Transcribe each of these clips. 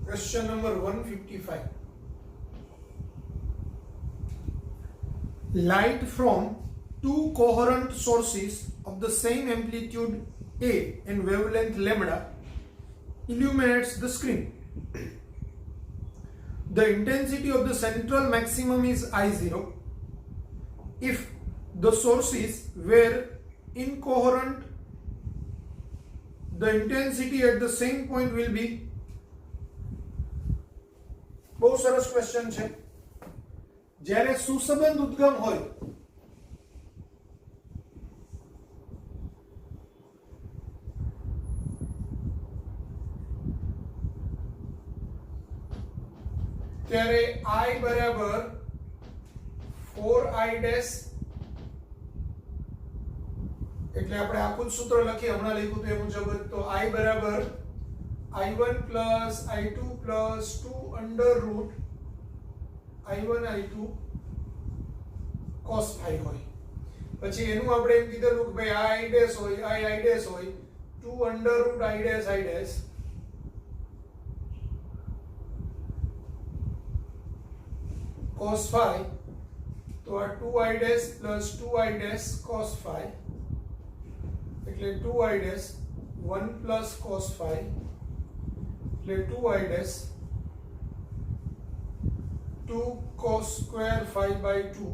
Question number 155. Light from two coherent sources of the same amplitude A and wavelength lambda illuminates the screen. The intensity of the central maximum is I0. If the sources were incoherent, the intensity at the same point will be. બહુ સરસ question છે. જ્યારે સુસંબંધ ઉદ્ગમ હોય ત્યારે I બરાબર 4I dash, એટલે આપણે આખું સૂત્ર લખીએ, હમણાં લખ્યું તો એ મુજબ. તો I બરાબર I1 plus I2 plus 2 under root I1 I2 cos phi હોય. પછી એનું આપણે એમ કીધેલું કે ભાઈ I ડેશ હોય, I ડેશ હોય, 2 under root I dash cos phi. તો આ 2I dash plus 2I dash cos phi એટલે 2I dash 1 plus cos phi એટલે 2I dash 2 cos square phi by 2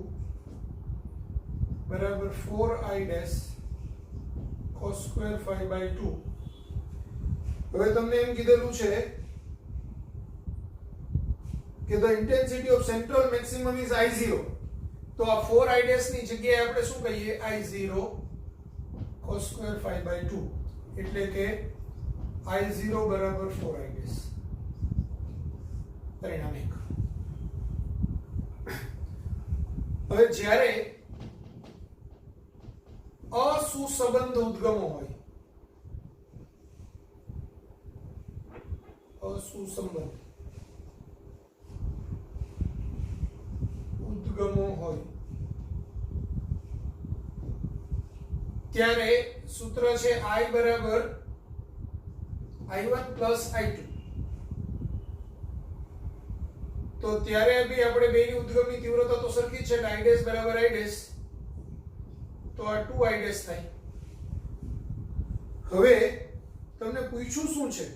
બરાબર 4I dash cos square phi by 2. હવે તમને એમ કીધેલું છે કે the intensity of central maximum is I0. તો આ 4I ડેશ ની જગ્યાએ આપણે શું કહીએ? I0 cos square phi by 2 એટલે કે I0 બરાબર 4I ડેશ. પરિણામ 1. હવે જ્યારે અસુસંબંધ ઉદ્ગમો હોય, અસુસંબંધ ઉદ્ગમો હોય ત્યારે સૂત્ર છે I બરાબર I1 plus I2. તો ત્યારે બી આપણે બેની ઉદ્ગમની તીવ્રતા તો સરખી જ છે, I ડેશ બરાબર I ડેશ, તો આ 2I ડેશ થાય. હવે તમને પૂછ્યું શું છે?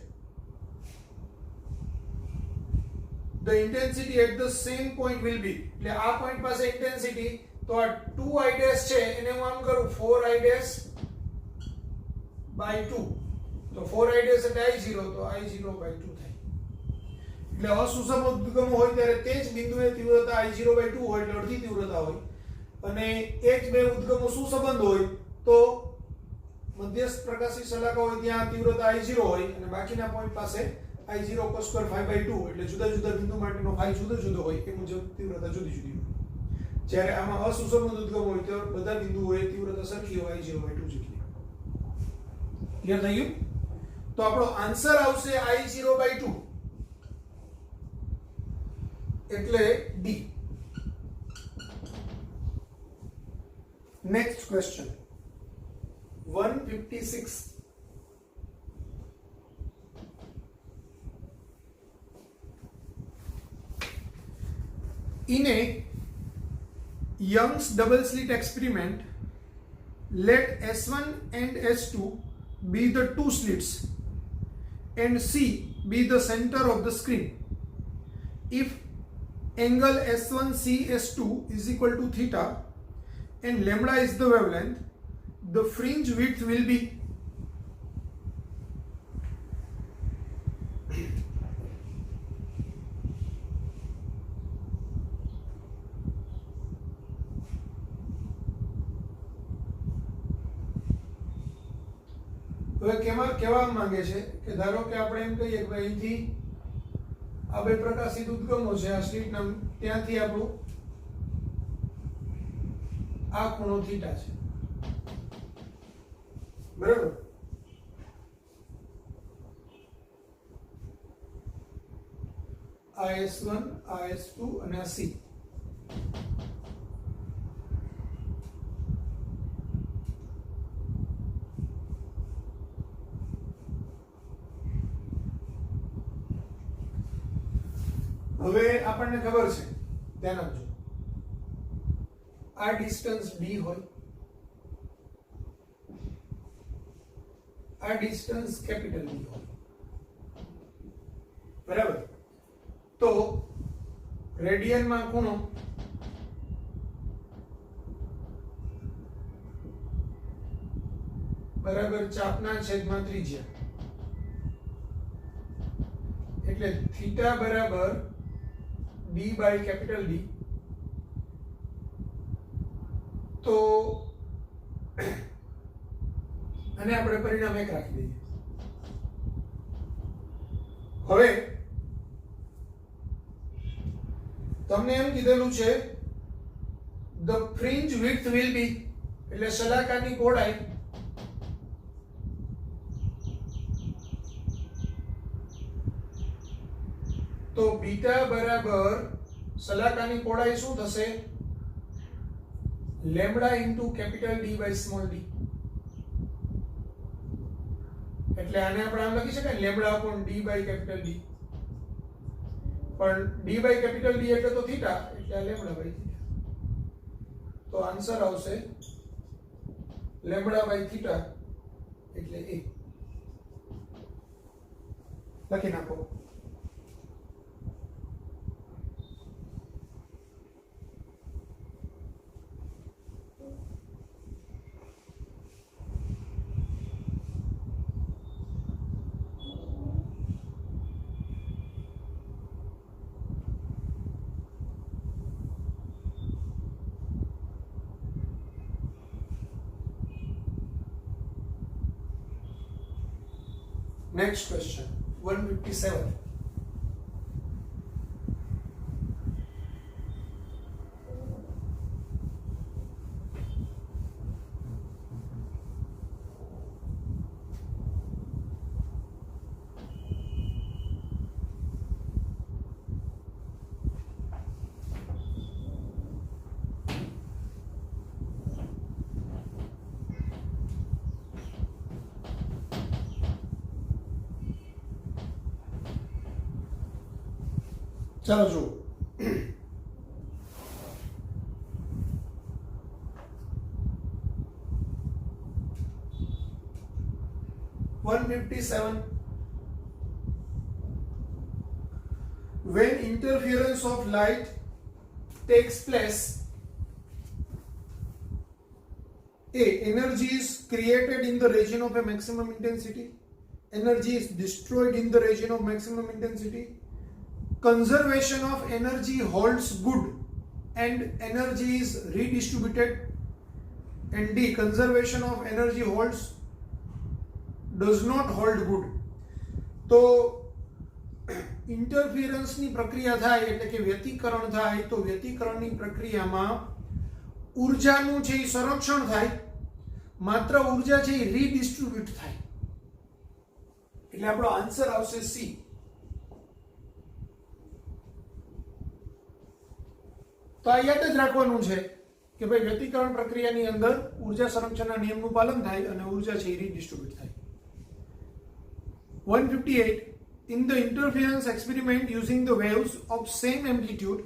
The intensity at the same point will be, એટલે આ પોઈન્ટ પાસે ઇન્ટેન્સિટી, તો આ 2I ડેશ છે એને હું આમ કરું 4I ડેશ by 2. તો 4I ડેશ એટલે I0, તો I0 by 2 થાય. એટલે અસુસમ ઉદ્ગમ હોય ત્યારે તે જ બિંદુએ તીવ્રતા I0 by 2 હોય, એટલે અડધી તીવ્રતા હોય, અને એક બે ઉદ્ગમો સુસંબંધ હોય તો મધ્યસ્થ પ્રકાશી શલાકા હોય ત્યાં તીવ્રતા I0 હોય અને બાકીના પોઈન્ટ પાસે I0 cos square phi by 2, એટલે જુદા જુદા બિંદુ માટેનો phi જુદો જુદો હોય, એ મુજબ તીવ્રતા જુદી જુદી હોય. જ્યારે આમાં અસુસંબંધ ઉદ્ગમ હોય તો બધા બિંદુઓએ તીવ્રતા સરખી હોય, I0 by 2 જેટલી. ક્લિયર થઈ ગયું? તો આપણો આન્સર આવશે I0 by 2 એટલે D. Next question 156. In a Young's double slit experiment, let S1 and S2 be the two slits and C be the center of the screen. If angle S1 C S2 is equal to theta and lambda is the wavelength, the fringe width will be. હવે કેવા માંગે છે કે ધારો કે આપણે એમ કહીએ કે અહીંથી આ બે પ્રકાશિત ઉદ્ગમો છે, આ સ્લિટના ત્યાંથી આપણું આ ખૂણો થીટા છે, બરાબર. આ S1 આ S2 અને આ C. હવે આપણને ખબર છે, ધ્યાન આપજો, આ ડિસ્ટન્સ d હોય, આ ડિસ્ટન્સ કેપિટલ D હોય, બરાબર. તો રેડિયનમાં ખૂણો બરાબર ચાપના છેદમાં ત્રિજ્યા, એટલે થીટા બરાબર d બાય કેપિટલ D. તો અને આપણે પરિણામ એક રાખી દઈએ. હવે તમને એમ કીધેલું છે the fringe width will be, એટલે સલાકાની પહોળાઈ તો બીટા બરાબર સલાકાની પહોળાઈ શું થશે? Lambda into capital D by small d. એટલે આને આપણે આમ લખી શકાય lambda upon d by capital D. પણ d બાય કેપિટલ D એટલે તો થીટા, એટલે આ લેમ્બડા બાય થીટા. તો આન્સર આવશે લેમ્બડા બાય થીટા એટલે a. લખી નાખો. Next question, 157. ચાલો જુઓ. 157. When interference of light takes place, A. Energy is created in the region of a maximum intensity. Energy is destroyed in the region of maximum intensity. Conservation of energy holds good and energy is redistributed. And D. Conservation of energy holds does not hold good. તો ઇન્ટરફિયરન્સની પ્રક્રિયા થાય એટલે કે વ્યતિકરણ થાય, તો વ્યતિકરણની પ્રક્રિયામાં ઉર્જાનું છે એ સંરક્ષણ થાય, માત્ર ઉર્જા છે એ રીડિસ્ટ્રીબ્યુટ થાય. એટલે આપણો આન્સર આવશે સી. તો આ યાદ જ રાખવાનું છે કે ભાઈ વ્યતિકરણ પ્રક્રિયાની અંદર ઉર્જા સંરક્ષણના નિયમનું પાલન થાય અને ઉર્જા છે એ રીડિસ્ટ્રીબ્યુટ થાય. 158. In the interference experiment using the waves of same amplitude,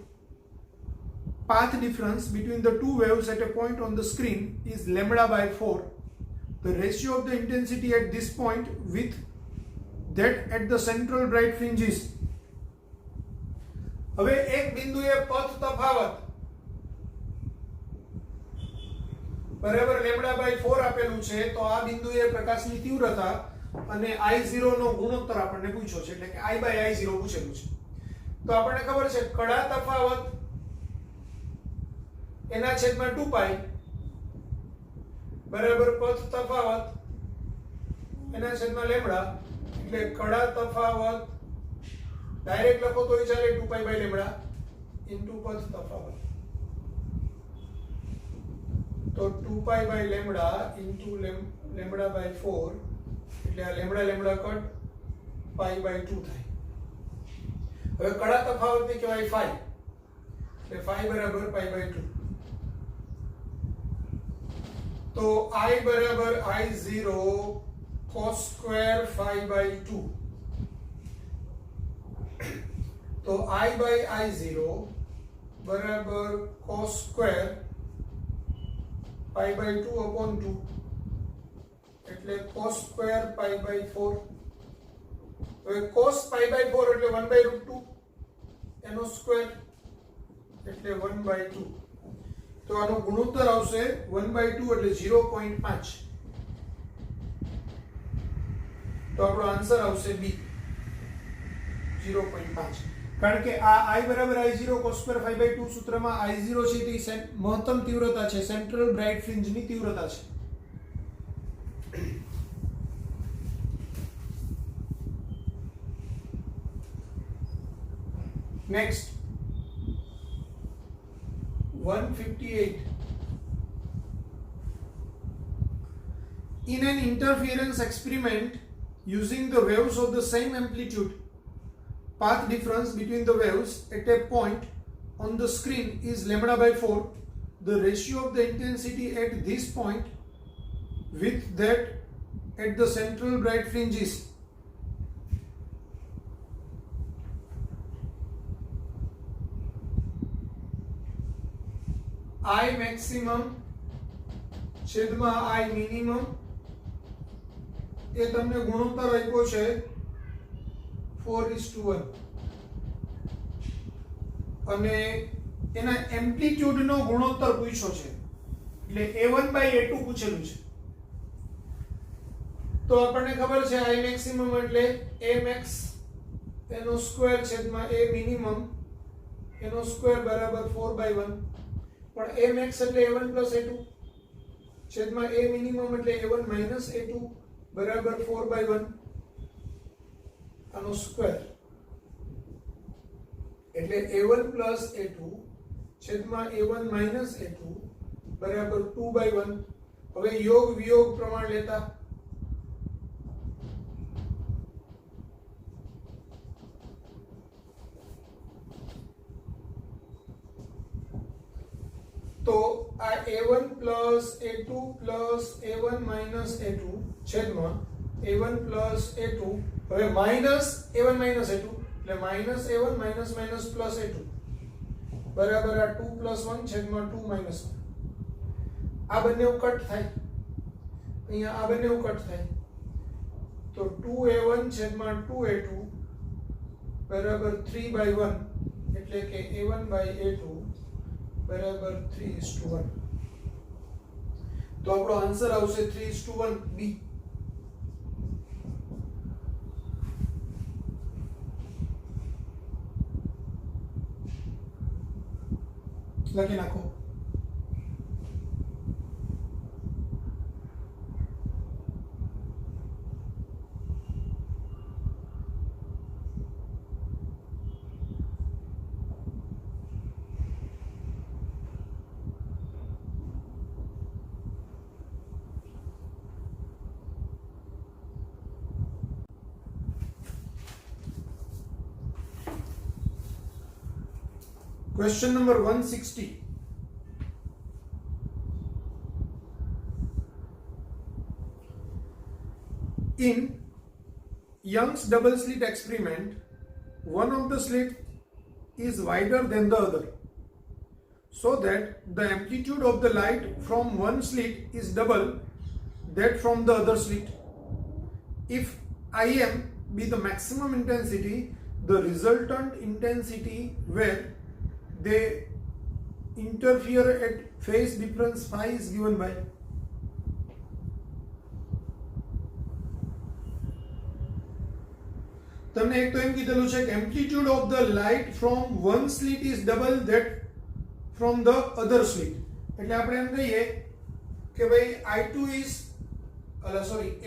path difference between the two waves at a point on the screen is lambda by 4. The ratio of the intensity at this point with that at the central bright fringe is. હવે એક બિંદુએ પથ તફાવત બરાબર lambda by 4 આપેલું છે, તો આ બિંદુએ પ્રકાશની તીવ્રતા અને I0 નો ગુણોત્તર આપણને પૂછ્યો છે, એટલે કે I by I0 પૂછેલું છે. તો આપણને ખબર છે કડા તફાવત એના છેદમાં 2π બરાબર પથ તફાવત એના છેદમાં લેમ્બડા, એટલે કડા તફાવત ડાયરેક્ટ લખો તોય ચાલે 2π by લેમ્બડા ઇન્ટુ પથ તફાવત. તો 2π by lambda into lambda by 4 એટલે આ lambda lambda cut pi by 2 થાય. હવે કડા તફાવતને કહેવાય ફાઈ, એટલે ફાઈ બરાબર પાઈ બાય 2. તો I બરાબર I0 cos square phi by 2. તો I by I0 બરાબર cos square pi by 2 upon 2 એટલે cos સ્ક્વેર પાઈ બાય 4. હવે cos પાઈ બાય 4 એટલે 1 બાય √2 એનો સ્ક્વેર એટલે 1 બાય 2. તો આનો ગુણોત્તર આવશે 1 બાય 2 એટલે 0.5. તો આપણો આન્સર આવશે બી 0.5. કારણ કે આ I બરાબર I0 cos સ્ક્વેર 5/2 સૂત્રમાં I0 છે તે મહત્તમ તીવ્રતા છે, સેન્ટ્રલ બ્રાઇટ ફ્રિન્જની તીવ્રતા છે. Next 158. In an interference experiment using the waves of the same amplitude, path difference between the waves at a point on the screen is lambda by 4. The ratio of the intensity at this point with that at the central bright fringe is. I maximum છેદમાં I minimum એ તમને ગુણોત્તર આપ્યો છે 4:1 અને એના amplitude નો ગુણોત્તર પૂછ્યો છે એટલે A1 by A2 પૂછેલું છે. તો આપણને ખબર છે I maximum એટલે A max એનો સ્ક્વેર છેદમાં A minimum એનો સ્ક્વેર બરાબર 4/1. પણ A max એટલે A1 plus A2 છેદમાં A minimum એટલે A1 minus A2 બરાબર 4/1 આનો સ્ક્વેર એટલે A1 plus A2 છેદમાં A1 minus A2 બરાબર 2/1. હવે યોગ વિયોગ પ્રમાણ લેતા તો આ A1 plus A2 plus A1 minus A2 છેદમાં A1 plus A2 હવે માઈનસ A1 minus A2 એટલે minus A1 minus minus plus A2 બરાબર આ 2 plus 1 છેદમાં 2 minus 1. આ બંનેવ કટ થાય, અહીંયા આ બંનેવ કટ થાય તો 2A1 છેદમાં 2A2 બરાબર 3/1 એટલે કે A1 by A2 બરાબર 3:1. તો આપણો આન્સર આવશે 3:1 બી. લખી નાખો. Question number 160. In Young's double slit experiment, one of the slit is wider than the other, so that the amplitude of the light from one slit is double that from the other slit. If Im be the maximum intensity, the resultant intensity where they interfere at phase difference phi is given by. તમને એક તો એમ કીધેલું છે કે amplitude of the light from one slit is double that from the other slit. એટલે આપણે એમ કહીએ કે ભાઈ I2 is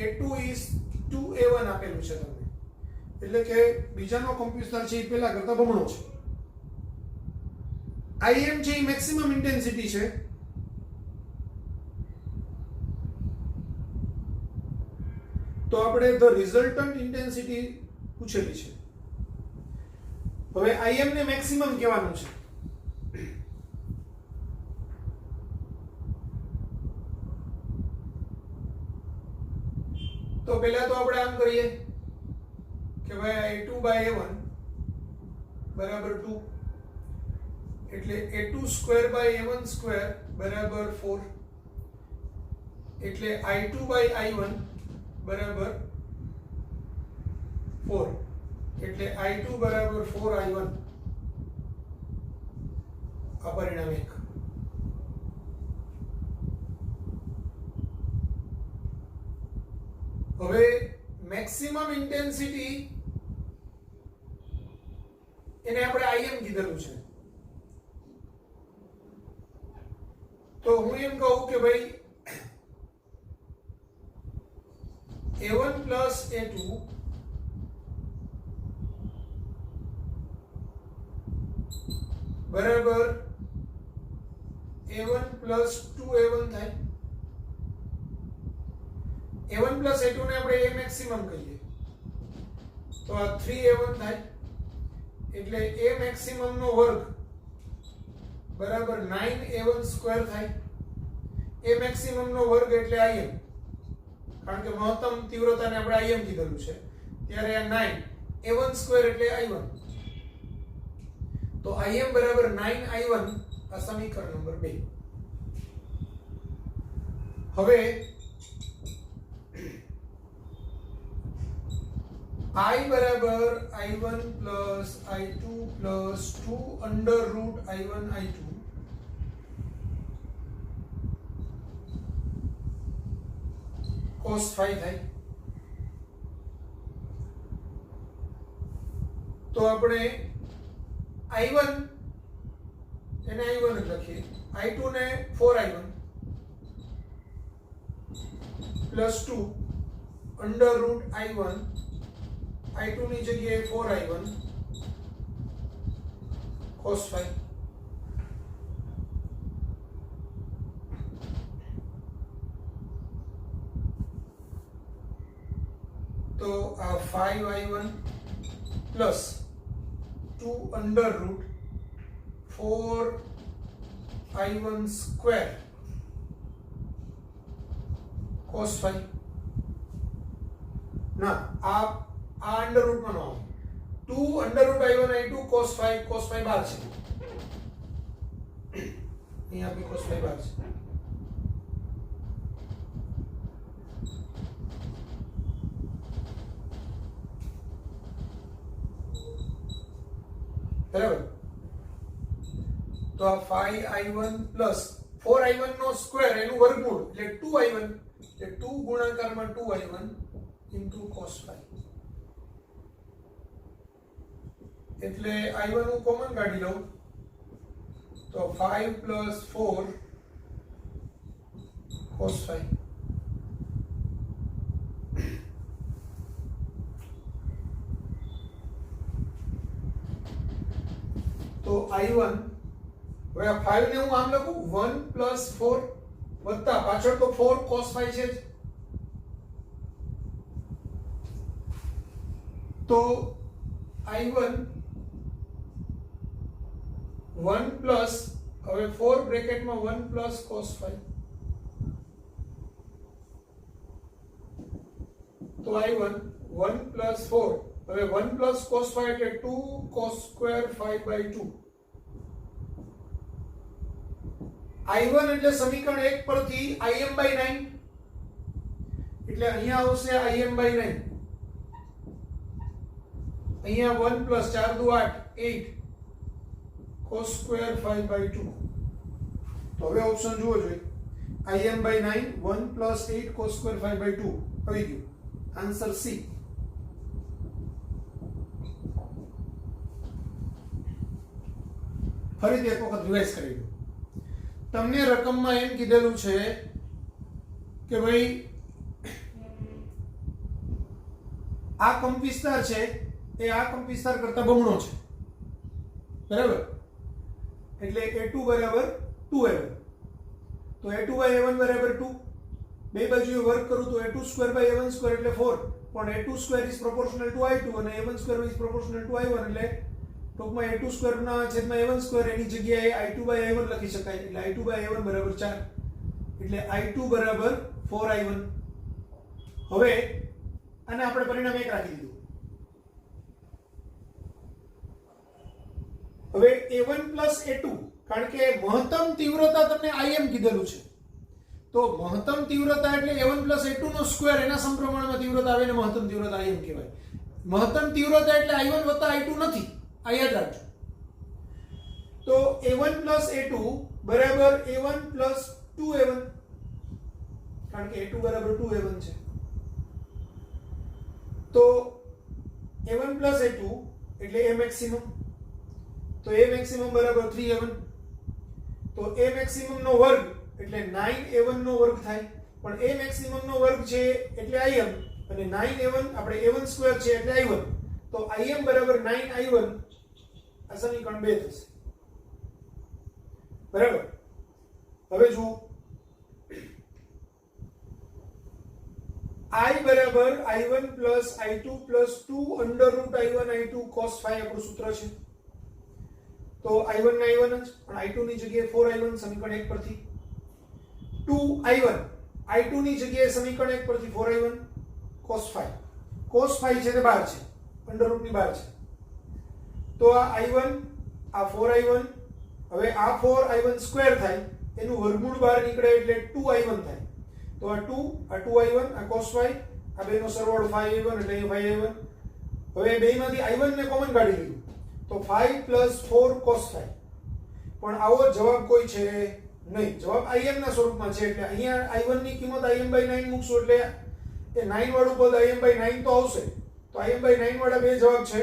A2 is 2A1 આપેલું છે તમને, એટલે કે બીજાનો કમ્પ્યુટર છે એ પહેલા કરતા બમણો છે. Im છે એ મેક્સિમમ ઇન્ટેન્સિટી છે તો આપણે ધ રિઝલ્ટન્ટ ઇન્ટેન્સિટી પૂછેલી છે. હવે Im ને મેક્સિમમ કહેવાનું છે. તો પહેલા તો આપણે આમ કરીએ કે ભાઈ A2 by A1 બરાબર 2 એટલે A2 square by A1 square બરાબર 4 એટલે I2 by I1 બરાબર 4 એટલે I2 બરાબર 4I1 આ પરિણામ 1. હવે મેક્સિમમ ઇન્ટેન્સિટી એને આપણે Im કીધેલું છે. તો હું એમ કહું કે ભાઈ A1 plus A2 બરાબર A1 plus 2A1 થાય. A1 plus A2 ને આપણે A maximum કહીએ તો આ 3A1 થાય એટલે A maximum નો વર્ગ બરાબર 9A1 સ્ક્વેર થાય. A maximum નો વર્ગ એટલે Im, કારણ કે મહત્તમ તીવ્રતાને આપણે Im કીધેલું છે ત્યારે આ 9 A1 સ્ક્વેર એટલે I1 તો Im બરાબર 9I1 આ સમીકરણ નંબર 2. હવે I બરાબર I1 plus I2 plus 2 under root I1 I2 cos phi થાય. તો આપણે I1 એને I1 જ લખીએ, I2 ને 4I1 plus 2 under root I1 I2 ની જગ્યાએ 4I1 cos phi. તો આ 5I1 plus 2 under root 4I1 square cos phi. ના આ અંડર રૂટ માં ન આવે. 2 under root I1 I2 cos phi બહાર છે. અહીંયા આપણી cos phi બહાર છે. બરાબર. તો આ 5I1 plus 4I1 નો સ્ક્વેર એનું વર્ગમૂળ એટલે 2I1 એટલે 2 ગુણાકારમાં 2I1 into cos phi. એટલે I1 હું કોમન કાઢી લઉં તો 5 plus 4 cos phi. તો I1 હવે આ 5 ને હું આમ લખું 1 plus 4 વત્તા પાછળ તો 4 cos phi છે જ. તો I1 1 plus હવે 4 બ્રેકેટમાં 1 plus cos phi. તો I1 1 plus 4 હવે 1 plus cos phi એટલે 2 cos square phi by 2. I1 એટલે સમીકરણ 1 પરથી Im by 9 એટલે અહીંયા આવશે Im by 9. અહીંયા 1 plus 4 દુ 8 8 cos square phi by 2. તો હવે ઓપ્શન જુઓ જોઈએ. Im by 9 1 plus 8 cos square phi by 2 આવી ગયું. Answer C. ફરીથી એક વખત રિવાઇઝ કરી દો. તમને રકમમાં એમ કીધેલું છે કે ભાઈ આ કંપ વિસ્તાર છે એ આ કંપ વિસ્તાર કરતા બમણો છે. બરાબર. એટલે A2 બરાબર 2A1. તો A2 by A1 બરાબર 2. બે બાજુએ વર્ક કરું તો a2 square by a1 square એટલે 4, પણ a2 square is proportional two i2 અને a1 square is proportional two i1 એટલે ટૂંકમાં a2 સ્ક્વેર ના છેદમાં a1 સ્ક્વેર એની જગ્યાએ i2 બાય i1 લખી શકાય, એટલે i2 બાય i1 બરાબર 4, એટલે i2 બરાબર 4i1. હવે આને આપણે પરિણામ 1 રાખી દીધું. હવે a1 a2, કારણ કે મહત્તમ તીવ્રતા તમને im કીધેલું છે, તો મહત્તમ તીવ્રતા એટલે a1 a2 નો સ્ક્વેર એના સમપ્રમાણમાં તીવ્રતા આવે ને મહત્તમ તીવ્રતા im કહેવાય. મહત્તમ તીવ્રતા એટલે i1 i2 નથી, આ યાદ રાખજો. તો a1 a2 બરાબર a1 2a1, કારણ કે a2 બરાબર 2a1 છે. તો a1 a2 એટલે a મેક્સિમમ, તો a મેક્સિમમ બરાબર 3a1. તો a મેક્સિમમ નો વર્ગ એટલે 9a1 નો વર્ગ થાય, પણ a મેક્સિમમ નો વર્ગ છે એટલે im, અને 9a1 આપણે a1 સ્ક્વેર છે એટલે i1, તો im બરાબર 9i1. આ સમીકરણ 2 થશે. બરાબર. હવે જુઓ, i બરાબર i1 i2 2 under route i1 i2 cos phi આપણું સૂત્ર છે. તો i1 ને i1 જ, પણ i2 ની જગ્યાએ 4i1 સમીકરણ 1 પરથી, 2i1 i2 ની જગ્યાએ સમીકરણ 1 પરથી 4i1 cos phi છે તે બહાર છે, અંડર રૂટ ની બહાર છે. તો આ i1 આ 4i1, હવે આ 4i1 સ્ક્વેર થાય, એનું વર્ગમૂળ બહાર નીકળે એટલે 2i1 થાય. તો આ 2i1 આ cos phi, આ બેનો સરવાળો 5i1 એટલે 5i1. હવે બેમાંથી i1 ને કોમન કાઢી લીધું તો 5 + 4 cos phi, પણ આવો જવાબ કોઈ છે નહીં, જવાબ im ના સ્વરૂપમાં છે. એટલે અહીંયા i1 ની કિંમત im/9 મૂકશો એટલે એ 9 વાળું પદ im/9 તો આવશે. તો im/9 વાળા બે જવાબ છે,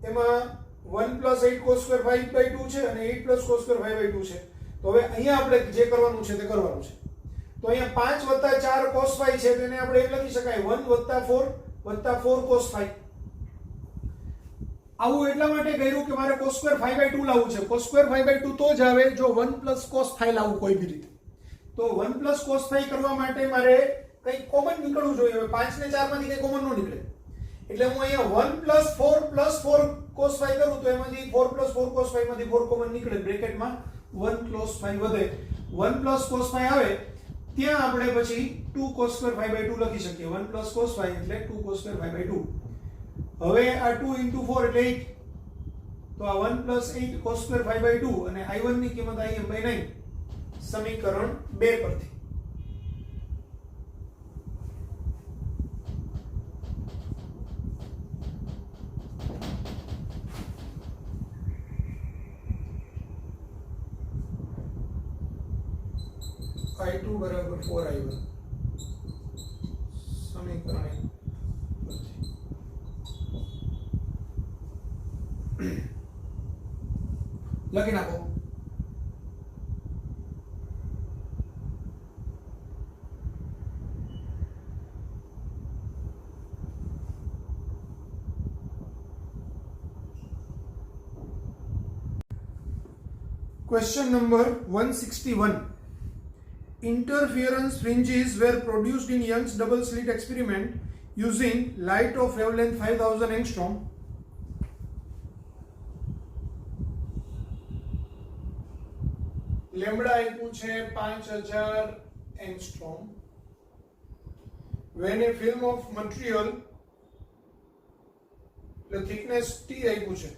એમાં 1 + 8 cos square 5/2 છે અને 8 + cos square 5/2 છે. તો હવે અહીંયા આપણે જે કરવાનું છે તે કરવાનું છે. તો અહીંયા 5 + 4 cos phi છે, તેને આપણે એમ લખી શકાય 1 + 4 cos phi. આવું એટલા માટે કર્યું કે મારે cos square 5/2 લાવવું છે. cos square 5/2 તો જ આવે જો 1 + cos phi લાવવું કોઈ બી રીતે. તો 1 + cos phi કરવા માટે મારે કંઈ કોમન નીકળવું જોઈએ. હવે 5 ને 4 માંથી કંઈ કોમન ન નીકળે, એટલે હું અહીંયા 1 + 4 cos phi કરું તો એમાંથી 4 + 4 cos phi માંથી 4 કોમન નીકળે, બ્રેકેટમાં 1 cos phi વધે. 1 + cos phi આવે ત્યાં આપણે પછી 2 cos square 5/2 લખી શકીએ. 1 + cos phi એટલે 2 cos square 5/2. હવે આ 2 * 4 એટલે 8, તો આ 1 + 8 cos square 5/2 અને i1 ની કિંમત im/9 સમીકરણ 2 પરથી. i2 બરાબર 4i1 સમીકરણ 1 લખી નાખો. Question number 161. Interference fringes were produced in Young's double slit experiment using light of wavelength 5000 angstrom. Lambda આપ્યું છે 5000 angstrom. When a film of material, the thickness T આપ્યું છે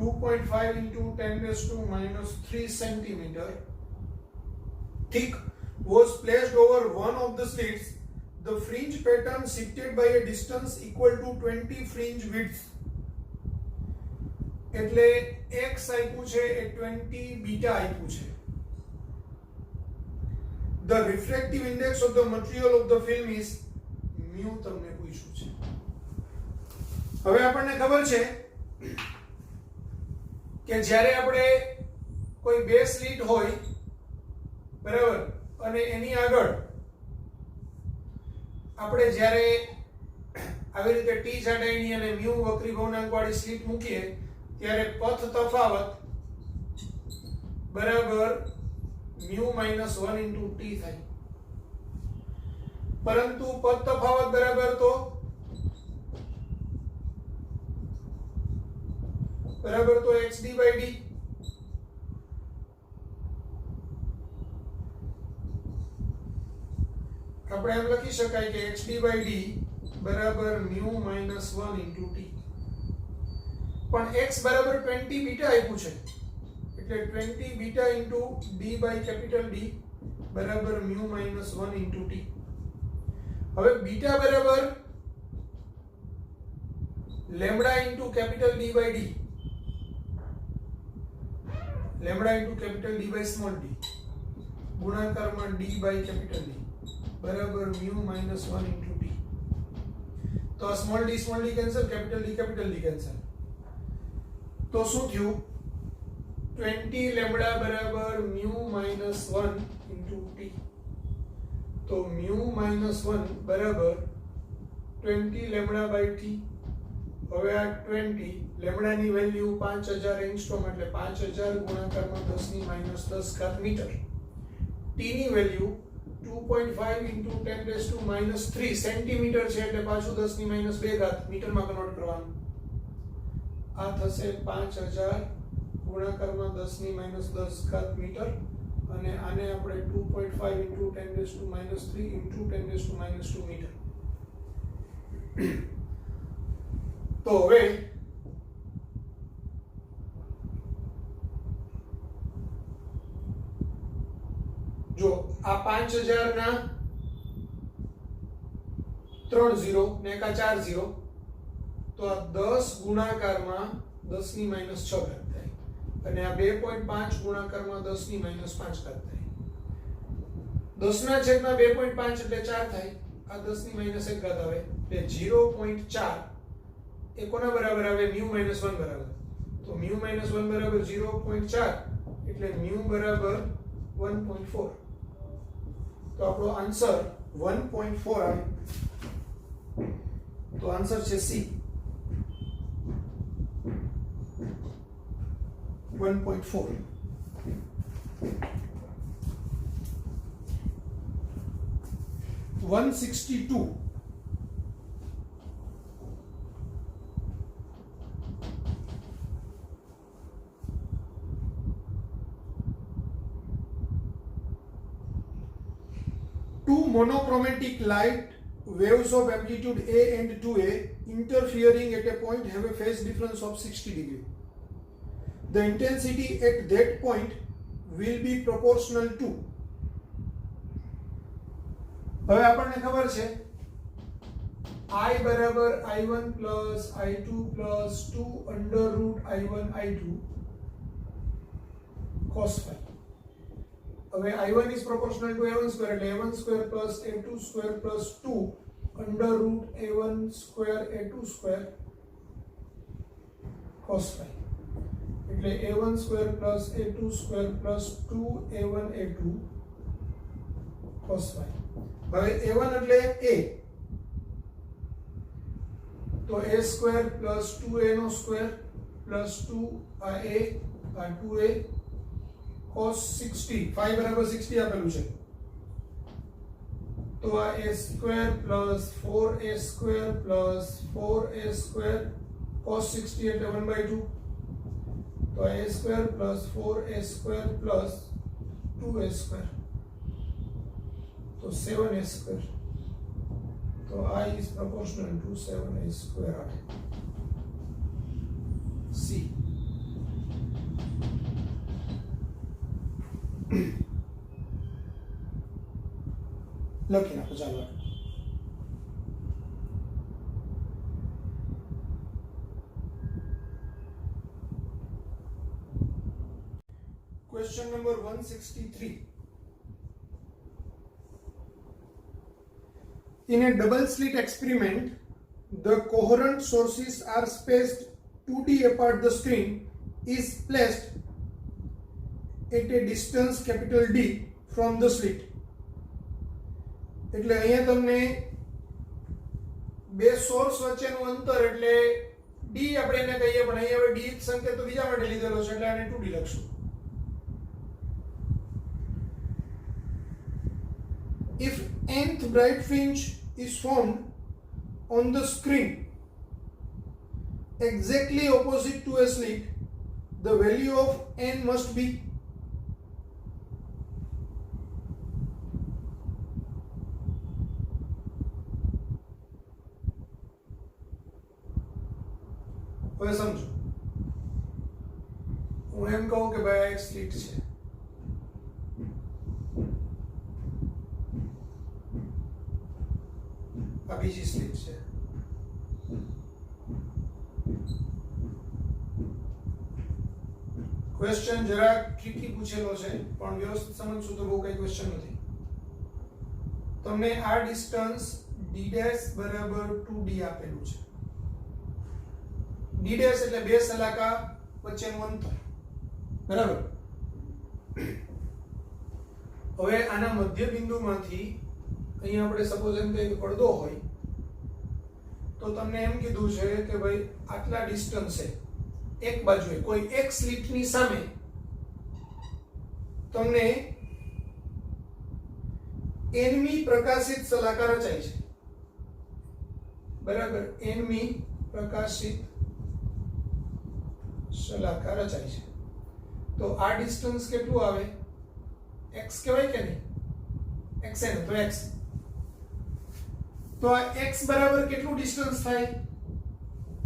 2.5 × 10⁻³ centimeter thick was placed over one of the slits, the fringe pattern shifted by a distance equal to 20 fringe width. એટલે x આપ્યું છે એ 20 beta આપ્યું છે. The refractive index of the material of the film is mu તમને પૂછ્યું છે. હવે આપણને ખબર છે કે જ્યારે આપણે કોઈ બે સ્લિટ હોય બરાબર, અને એની આગળ આપણે જ્યારે આવી રીતે t જાડાઈની અને mu વક્રી ભવનાંક વાળી સ્લિટ મૂકીએ ત્યારે પથ તફાવત બરાબર mu minus 1 into t થાય, પરંતુ પદ તફાવત બરાબર તો xd by d. આપણે એમ લખી શકાય કે xd by d બરાબર mu minus 1 into t. પણ x બરાબર 20 બીટા આપ્યું છે, એટલે 20 beta into d by capital D બરાબર mu minus 1 into t. હવે બીટા બરાબર lambda into capital D by d, lambda into capital D by small d, ગુણાકારમાં d by capital D બરાબર mu minus 1 into t. તો આ small d cancel, capital D cancel. તો શું થયું? 20 lambda બરાબર mu minus 1 into t. તો mu minus 1 બરાબર 20 લેમ્બડા by t. હવે આ 20 લેમ્બડાની વેલ્યુ 5000 એંગસ્ટ્રોમ એટલે 5000 ગુણાકારમાં 10 ની માઈનસ 10 ઘાત મીટર. t ની value 2.5 into 10 raised to minus 3 centimetre છે, એટલે પાછું 10 ની માઈનસ 2 ઘાત મીટરમાં કન્વર્ટ કરવાનું. આ થશે 5000 ગુણાકારમાં 10 ની માઈનસ 10 ઘાત મીટર, અને આને આપણે 2.5 into 10 raised to minus 3 into 10 raised to minus 2 metre. તો હવે જો આ 5000 ના 3 0 ને એક 4 0, તો આ 10 ગુણાકારમાં 10 ની માઈનસ 6 ઘાત થાય, અને આ 2.5 ગુણાકારમાં 10 ની માઈનસ 5 ઘાત થાય. 10 ના છેદમાં 2.5 એટલે 4 થાય, આ 10 ની માઈનસ 1 ઘાત આવે, એટલે 0.4 એ કોના બરાબર આવે? mu minus 1 બરાબર. તો mu minus 1 બરાબર 0.4 એટલે mu બરાબર 1.4. તો આપણો આન્સર 1.4 આવે. તો આન્સર છે C, 1.4. $162. Two monochromatic light waves of amplitude A and 2A interfering at a point have a phase difference of 60 degree. The intensity at that point will be proportional to. હવે આપણને ખબર છે I બરાબર I1 plus I2 plus 2 under root I1 I2 cos phi. હવે I1 is proportional to A1 square એટલે A1 square plus A2 square plus 2 under root A1 square A2 square cos phi. એટલે A1 square plus A2 square plus 2 A1 A2 cos phi. હવે A1 એટલે A, તો A square plus 2A no square plus 2 આ A આ 2A cos 60 phi બરાબર 60 આપેલું છે, તો આ A square plus 4A square plus 4A square cos 60 એટલે 1/2, તો A square plus 4A square plus 2A square, તો 7A square. તો I is proportional to 7A square આવે. C. લખી નાખો ચાલો. Question number 163. In a double slit experiment, the coherent sources are spaced 2D apart. The screen is placed at a distance capital D from the slit. એટલે અહીંયા તમને બે source વચ્ચેનું અંતર એટલે D આપણે એને કહીએ, પણ અહીંયા હવે D સંકેત તો બીજા માટે લીધેલો છે એટલે આને 2D લખશું. if nth bright fringe is formed on the screen exactly opposite to a slit, the value of n must be હવે સમજો હું એમ કહું કે ભાઈ આ એક સ્લિટ છે આ બીજી સ્લિટ છે ક્વેશ્ચન જરા ટ્રિકી પૂછેલો છે પણ વ્યવસ્થિત સમજશું તો બહુ કઈ ક્વેશ્ચન નથી તમને આ ડિસ્ટન્સ d' બરાબર 2d આપેલું છે d' એટલે બે સલાકા વચ્ચેનું અંતર બરાબર હવે આના મધ્ય બિંદુમાંથી અહીંયા આપણે સપોઝ એમ કહીએ કે પડદો હોય તો તમને એમ કીધું છે કે ભાઈ આટલા ડિસ્ટન્સ છે એક બાજુએ કોઈ એક સ્લિટની સામે તમને nમી પ્રકાશિત સલાકા રચાય છે બરાબર nમી પ્રકાશિત સલાકા રચાય છે તો આ ડિસ્ટન્સ કેટલું આવે x કહેવાય કે નહીં x છે ને તો x તો આ x બરાબર કેટલું ડિસ્ટન્સ થાય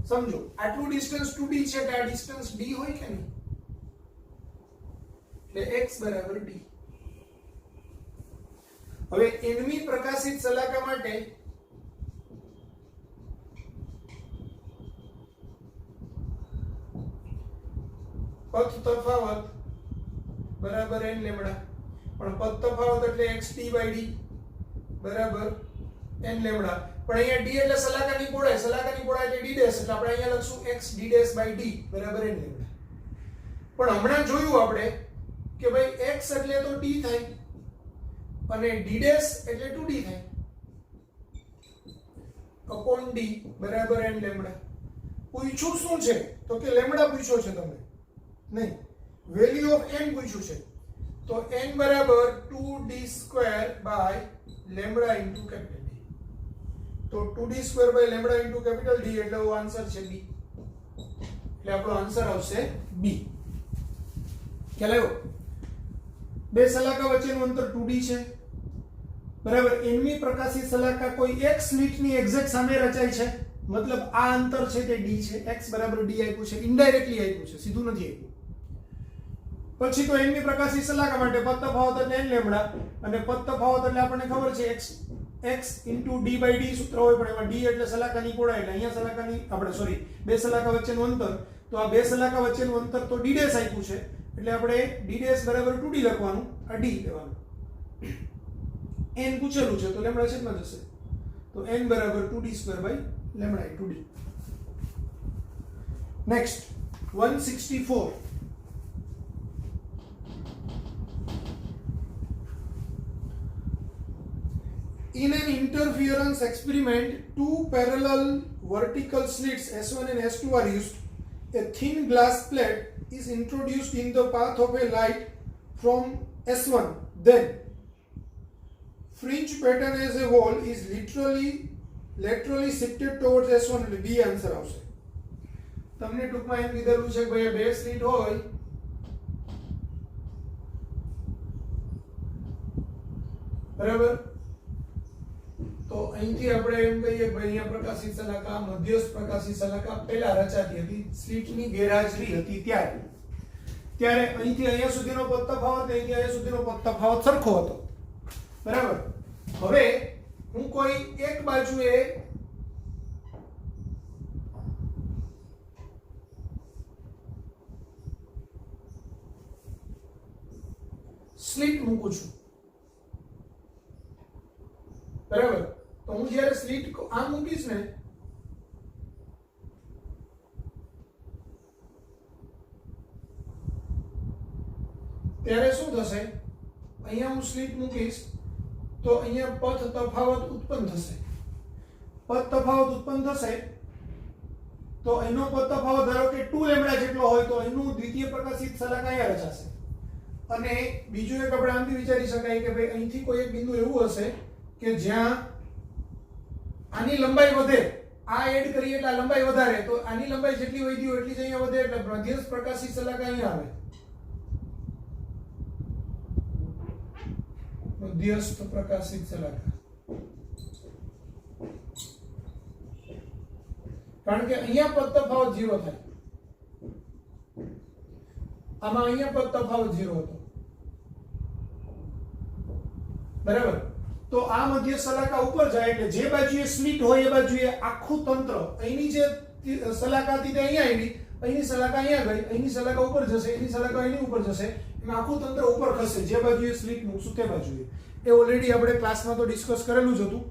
સમજો આટલું ડિસ્ટન્સ 2d છે કે આ ડિસ્ટન્સ d હોય કે નહીં એટલે x બરાબર d હવે nમી પ્રકાશિત સલાકા માટે પથ તફાવત બરાબર n લેમ્ડા પણ પથ તફાવત એટલે xd/d બરાબર n લેમ્ડા પણ અહીંયા d એટલે સલાકાની પહોળાઈ એટલે d' એટલે આપણે અહીંયા લખશું xd'/d બરાબર n લેમ્ડા પણ હમણાં જોયું આપણે કે ભાઈ x એટલે તો d થાય અને d' એટલે 2d થાય upon d બરાબર n લેમ્ડા પૂછ્યું શું છે તો કે લેમ્ડા પૂછ્યો છે તમને नहीं वैल्यू ऑफ n पूछू છે तो n बराबर 2d² by lambda into capital D तो 2d² by lambda into capital D એટલે वो आंसर છે b એટલે આપણો આન્સર આવશે b ખ્યાલ આવ્યો બે સલાકા વચ્ચેનું અંતર 2d છે બરાબર nમી પ્રકાશિત સલાકા કોઈ એક સ્લિટની એક્ઝેક્ટ સામે રચાય છે मतलब આ અંતર છે તે d છે x બરાબર d આપ્યું છે ઇનડાયરેક્ટલી આપ્યું છે સીધું નથી આપ્યું પછી તો nમી પ્રકાશિત સલાકા માટે પથ તફાવત એટલે n લેમ્ડા અને પથ તફાવત એટલે આપણને ખબર છે x d/d સૂત્ર હોય પણ એમાં d એટલે સલાકાની પહોળાઈ એટલે અહીંયા સલાકાની આપણે સોરી બે સલાકા વચ્ચેનું અંતર તો આ બે સલાકા વચ્ચેનું અંતર તો d' આપ્યું છે એટલે આપણે d' બરાબર 2d લખવાનું આ d લેવાનું n પૂછેલું છે તો લેમ્ડા છેદમાં જશે તો n બરાબર 2d² by lambda into d next 164 in an interference experiment two parallel vertical slits S1 and S2 are used a thin glass plate is introduced in the path of a light from S1 then fringe pattern as a whole is laterally shifted towards S1 એટલે B answer આવશે તમને ટૂંકમાં એમ કીધેલું છે કે ભાઈ બે slit હોય બરાબર તો અહીંથી આપણે એમ કહીએ કે અહીંયા પ્રકાશિત સલાકા મધ્યસ્થ પ્રકાશિત સલાકા પહેલા રચાતી હતી સ્લિટની ગેરહાજરી હતી ત્યારે અહીંથી અહીંયા સુધીનો પથ તફાવત અહીંથી અહીંયા સુધીનો પથ તફાવત સરખો હતો બરાબર હવે હું કોઈ એક બાજુએ સ્લિટ મૂકું છું બરાબર તો હું જ્યારે સ્લિટ આ મૂકીશ ને ત્યારે શું થશે અહીંયા હું સ્લિટ મૂકીશ તો અહીંયા પથ તફાવત ઉત્પન્ન થશે તો એનો પથ તફાવત ધારો કે 2 લેમ્ડા જેટલો હોય તો એનું દ્વિતીય પ્રકાશિત સલાકા અહીંયા રચાશે અને બીજું એક આપણે આમ બી વિચારી શકાય કે ભાઈ અહીંથી કોઈ એક બિંદુ એવું હશે કે જ્યાં આની લંબાઈ વધે, આ એડ કરીએ એટલે આ લંબાઈ વધારે, તો આની લંબાઈ જેટલી વધી હોય એટલી જ અહીંયા વધે, એટલે મધ્યસ્થ પ્રકાશી સલાકા અહીંયા આવે, મધ્યસ્થ પ્રકાશિત સલાકા. કારણ કે અહીંયા પદ તફાવત 0 થાય, આમાં અહીંયા પદ તફાવત 0 હતો, બરાબર. તો આ મધ્ય સલાકા ઉપર જાય એટલે જે બાજુએ સ્લિટ હોય એ બાજુએ આખું તંત્ર, અહીંની જે સલાકા હતી તે અહીંયા આવી, અહીંની સલાકા અહીંયા ગઈ, અહીંની સલાકા ઉપર જશે, એની સલાકા અહીંની ઉપર જશે, એમ આખું તંત્ર ઉપર ખસે જે બાજુએ સ્લિટ મૂકશું તે બાજુએ. એ ઓલરેડી આપણે ક્લાસમાં તો ડિસ્કસ કરેલું જ હતું.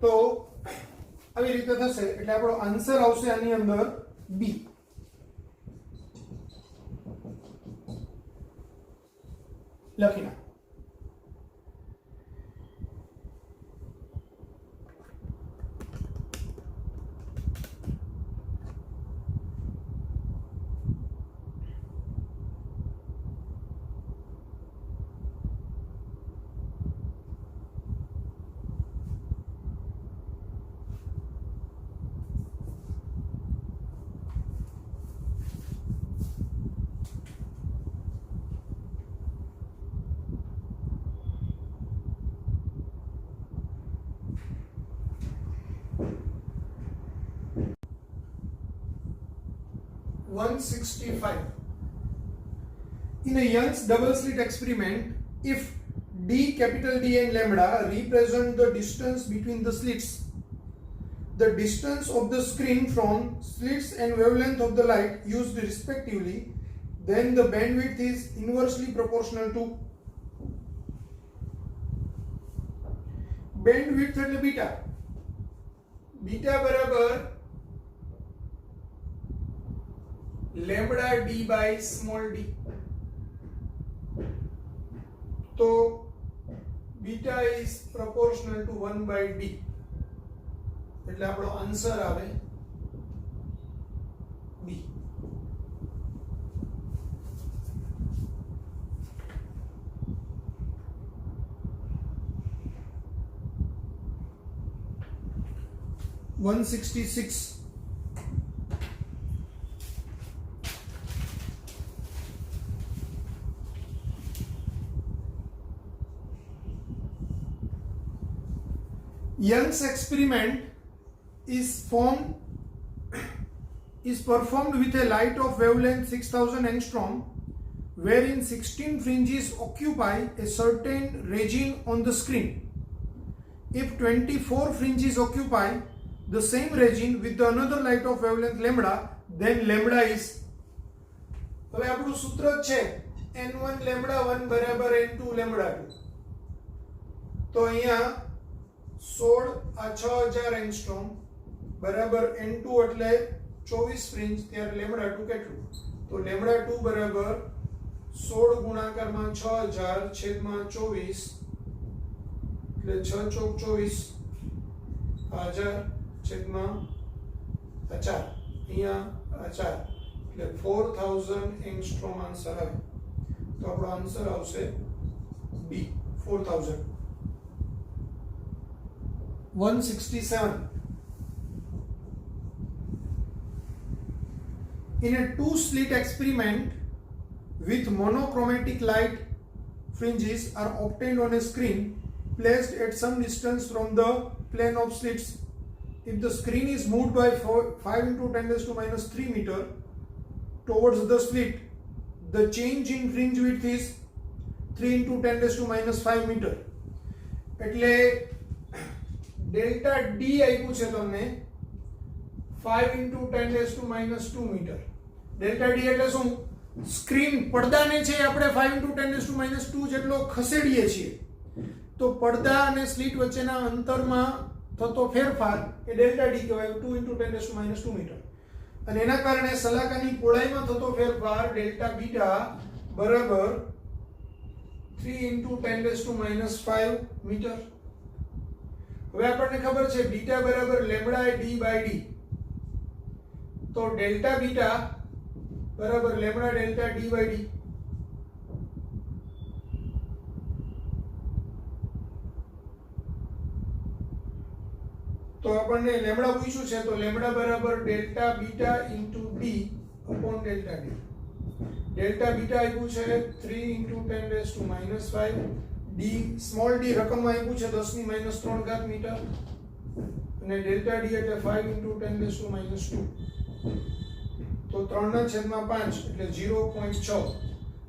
તો આવી રીતે થશે એટલે આપણો આન્સર આવશે આની અંદર બી. લખી નાખો. In a Young's double slit experiment, if D, capital D and lambda represent the distance between the slits, the distance of the screen from slits and wavelength of the light used respectively, then the bandwidth is inversely proportional to bandwidth એટલે beta. Beta બરાબર lambda d by small d. तो beta is proportional to 1 by d. એટલે આપણો answer આવે બી. $166. Young's experiment is performed with a light of wavelength 6000 angstrom, wherein 16 fringes occupy a certain region on the screen. If 24 fringes occupy the same region with another light of wavelength lambda, then lambda is. હવે આપણું સૂત્ર છે n1 lambda 1 બરાબર n2 lambda 2. તો અહીંયા 16 આ 6000 angstrom બરાબર n2 એટલે 24 ફ્રિન્જ, ત્યારે લેમ્બડા 2 કેટલું? તો લેમ્બડા 2 બરાબર 16 ગુણાકારમાં 6000 છેદમાં 24 એટલે 6 ચોક 24 1000 છેદમાં 4 અહીંયા 4 એટલે 4000 એંગસ્ટ્રોમ આન્સર આવે. તો આપણો આન્સર આવશે બી 4000. 167. In a two-slit experiment with monochromatic light, fringes are obtained on a screen placed at some distance from the plane of slits. If the screen is moved by 5 into 10⁻³ meter towards the slit, the change in fringe width is 3 into 10⁻⁵ meter. એટલે delta D આપ્યું છે તમને 5 into 10⁻² metre. Delta D એટલે શું? Screen પડદાને છે આપણે 5 into 10⁻² જેટલો ખસેડીએ છીએ, તો પડદા અને સ્લિટ વચ્ચેના અંતરમાં થતો ફેરફાર એ ડેલ્ટા ડી કહેવાય, 2 into 10⁻² મીટર. અને એના કારણે સલાકાની પહોળાઈમાં થતો ફેરફાર ડેલ્ટા બીટા બરાબર 3 into 10⁻⁵ મીટર. હવે આપણને ખબર છે બીટા બરાબર લેમ્બડા ડી બાય ડી, તો ડેલ્ટા બીટા બરાબર lambda delta D by D. તો આપણને લેમ્ડા પૂછ્યું છે તો લેમ્ડા બરાબર delta beta into D upon delta D. Delta beta આપ્યું છે 3 into 10 raise to -5. D small D રકમમાં આપ્યું છે 10 ની -3 ઘાત મીટર અને ડેલ્ટા ડી એટલે 5 ઇન્ટુ 10 રેઝ ટુ -2. તો 3 ના છેદમાં 5 એટલે 0.6.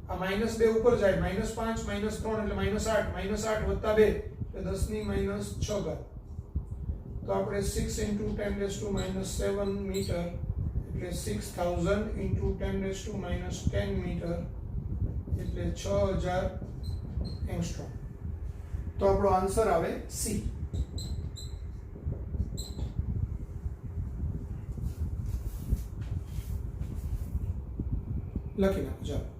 આ -2 ઉપર જાય -5 -3 એટલે -8 -8 વત્તા 2 એટલે 10 ની -6 ઘાત. તો આપણે 6 ઇન્ટુ 10 રેઝ ટુ -7 મીટર એટલે 6000 ઇન્ટુ 10 રેઝ ટુ -10 મીટર એટલે 6000 એંગસ્ટ્રોમ. તો આપણો આન્સર આવે સી. લખી નાખો ચાલો.